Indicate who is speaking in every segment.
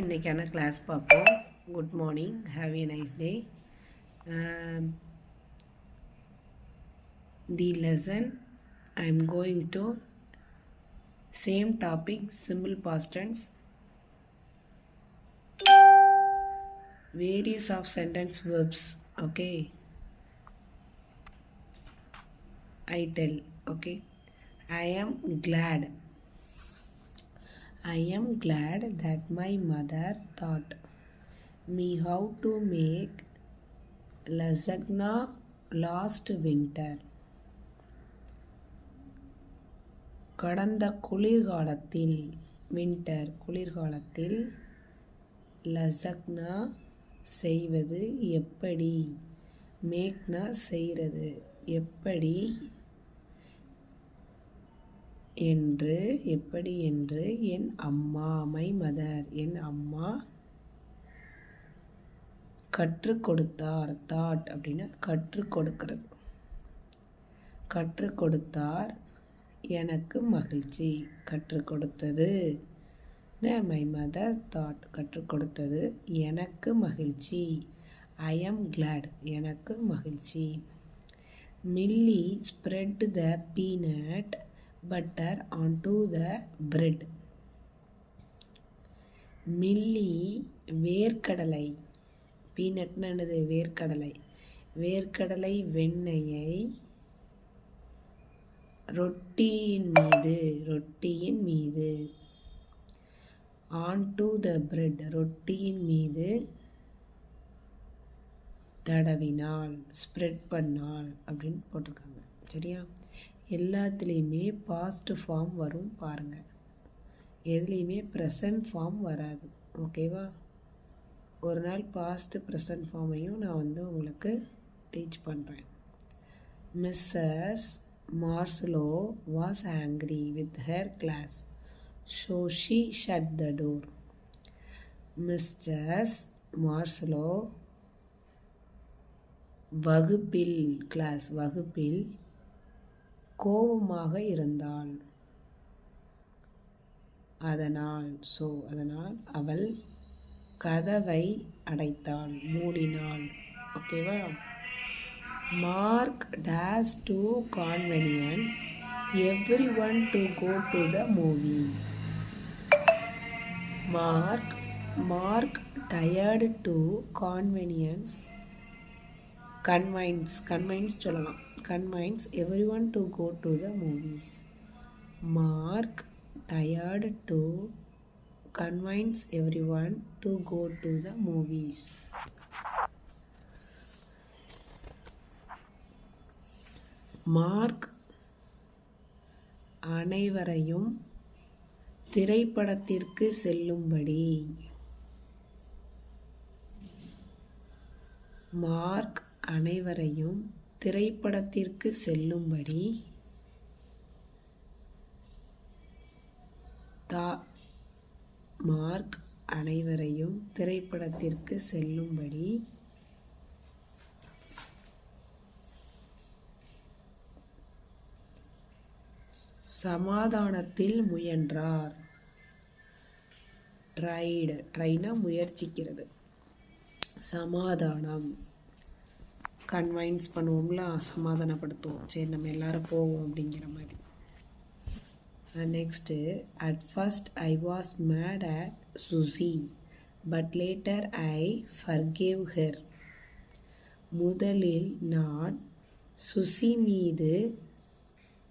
Speaker 1: இன்றைக்கான கிளாஸ் பார்ப்போம். Good morning, have a nice day. The lesson I am going to same topic, simple past tense, various of sentence verbs. Okay, I tell. Okay, I am glad that my mother taught me how to make lasagna last winter. கடந்த குளிர்காலத்தில், winter குளிர்காலத்தில், லசக்னா செய்வது எப்படி, மேக்னா செய்கிறது எப்படி என்று என் அம்மா, மை மதர், என் அம்மா கற்றுக் கொடுத்தார். தாட் அப்படின்னா கற்றுக் கொடுக்கிறது. கற்றுக் கொடுத்தார், எனக்கு மகிழ்ச்சி. கற்றுக் கொடுத்தது, மை மதர் தாட், கற்றுக் கொடுத்தது, எனக்கு மகிழ்ச்சி. ஐ ஆம் கிளாட், எனக்கு மகிழ்ச்சி. Milli spread the peanut butter onto the bread. Milli வேர்க்கடலை, பீனட்னா என்னது, வேர்க்கடலை, வேர்க்கடலை வெண்ணெயை ரொட்டியின் மீது onto the bread, ரொட்டியின் மீது தடவினாள், ஸ்ப்ரெட் பண்ணாள் அப்படின்னு போட்டிருக்காங்க. சரியா? எல்லாத்துலேயுமே பாஸ்ட் ஃபார்ம் வரும் பாருங்கள், எதுலேயுமே ப்ரெசன்ட் ஃபார்ம் வராது. ஓகேவா? ஒரு நாள் பாஸ்ட் ப்ரெசன்ட் ஃபார்மையும் நான் உங்களுக்கு டீச் பண்ணுறேன். Mrs Marslow was angry with her class, so she shut the door. Mrs Marslow வகுப்பில் கோபமாக இருந்தாள். அதனால் அவள் கதவை அடைத்தாள், மூடினாள். ஓகேவா? Mark days to convenience everyone to go to the movie. Mark tired to convince சொல்லலாம். convince everyone to go to the movies. Mark tired to convince everyone to go to the movies. Mark அனைவரையும் திரைப்படத்திற்கு செல்லும்படி சமாதானத்தில் முயன்றார். ட்ரைனா முயற்சிக்கிறது, சமாதானம், convince பண்ணுவோம்ல, சமாதானப்படுத்துவோம். சரி, நம்ம எல்லாரும் போவோம் அப்படிங்கிற மாதிரி. Next, at first I was mad at Susi but later I forgave her. முதலில் நான் சுசி மீது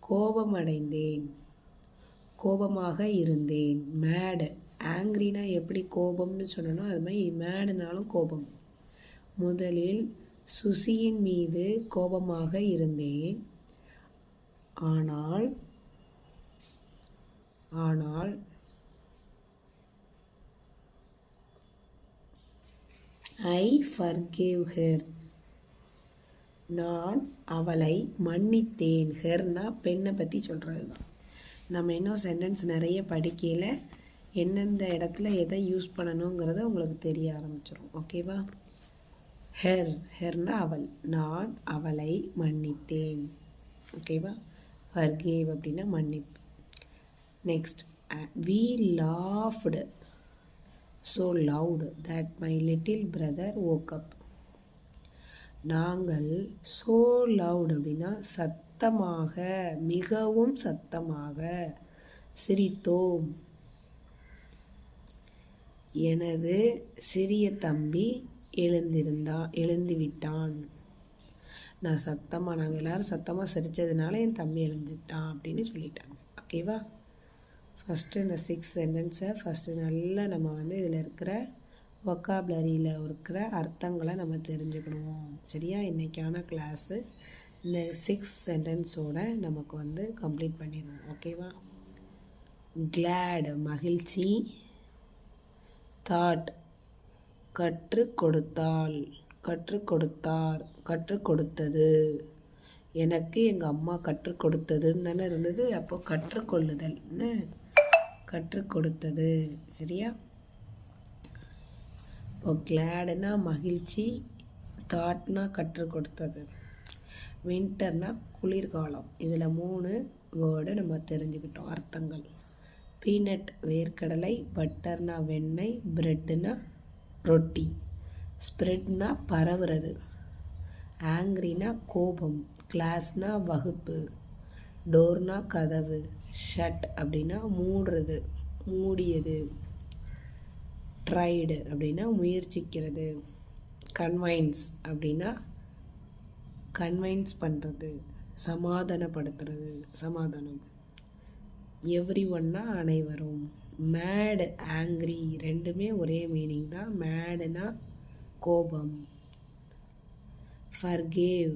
Speaker 1: கோபமாக இருந்தேன். மேட், ஆங்க்ரினா எப்படி கோபம்னு சொன்னனோ அது மாதிரி மேடுனாலும் கோபம். முதலில் சுசியின் மீது கோபமாக இருந்தேன், ஆனால் ஐ ஃபர்கேவ் ஹெர், நான் அவளை மன்னித்தேன். ஹெர்னா பெண்ணை பற்றி சொல்கிறது தான். நம்ம இன்னும் சென்டென்ஸ் நிறைய படிக்கையில் எந்தெந்த இடத்துல எதை யூஸ் பண்ணணுங்கிறத உங்களுக்கு தெரிய ஆரம்பிச்சிடும். ஓகேவா? ஹெர்னா அவள், நான் அவளை மன்னித்தேன். ஓகேவா? ஃபர்கேவ் அப்படின்னா மன்னிப்பு. Next, we laughed so loud that my little brother woke up. நாங்கள் so loud அப்படின்னா சத்தமாக, மிகவும் சத்தமாக சிரித்தோம். எனது சிறிய தம்பி எழுந்து விட்டான். நாங்கள் எல்லோரும் சத்தமாக சிரித்ததுனால என் தம்பி எழுந்துட்டான் அப்படின்னு சொல்லிட்டாங்க. ஓகேவா? ஃபஸ்ட்டு இந்த 6 சென்டென்ஸை ஃபஸ்ட்டு நல்லா நம்ம இதில் இருக்கிற வொக்காபுலரியில் இருக்கிற அர்த்தங்களை நம்ம தெரிஞ்சுக்கணும். சரியா? இன்றைக்கான கிளாஸு இந்த 6 சென்டென்ஸோட நமக்கு கம்ப்ளீட் பண்ணிடுவோம். ஓகேவா? கிளாட் மகிழ்ச்சி, தாட் கற்றுக் கொடுத்தார், கற்றுக் கொடுத்தது. எனக்கு எங்கள் அம்மா கற்றுக் கொடுத்ததுன்னு தானே இருந்தது. அப்போது கற்றுக்கொள்ளுதல்னு கற்றுக் கொடுத்தது. சரியா? இப்போ கிளாடுனா மகிழ்ச்சி, தாட்னா கற்றுக் கொடுத்தது, வின்டர்னா குளிர்காலம். இதில் 3 வேர்டு நம்ம தெரிஞ்சுக்கிட்டோம் அர்த்தங்கள். பீனட் வேர்க்கடலை, பட்டர்னா வெண்ணெய், பிரெட்னா ரொட்டி, ஸ்ப்ரெட்னா பரவுறது, ஆங்க்ரினா கோபம், கிளாஸ்னா வகுப்பு, டோர்னா கதவு, ஷட் அப்படின்னா மூடுறது, மூடியது, ட்ரைடு அப்படின்னா முயற்சிக்கிறது, கன்வைன்ஸ் அப்படின்னா கன்வைன்ஸ் பண்ணுறது, சமாதானப்படுத்துறது, சமாதானம், எவ்ரி ஒன்னா அனைவரும், மேட் ஆங்க்ரி ரெண்டுமே ஒரே மீனிங் தான். மேடுனா கோபம், ஃபர்கேவ்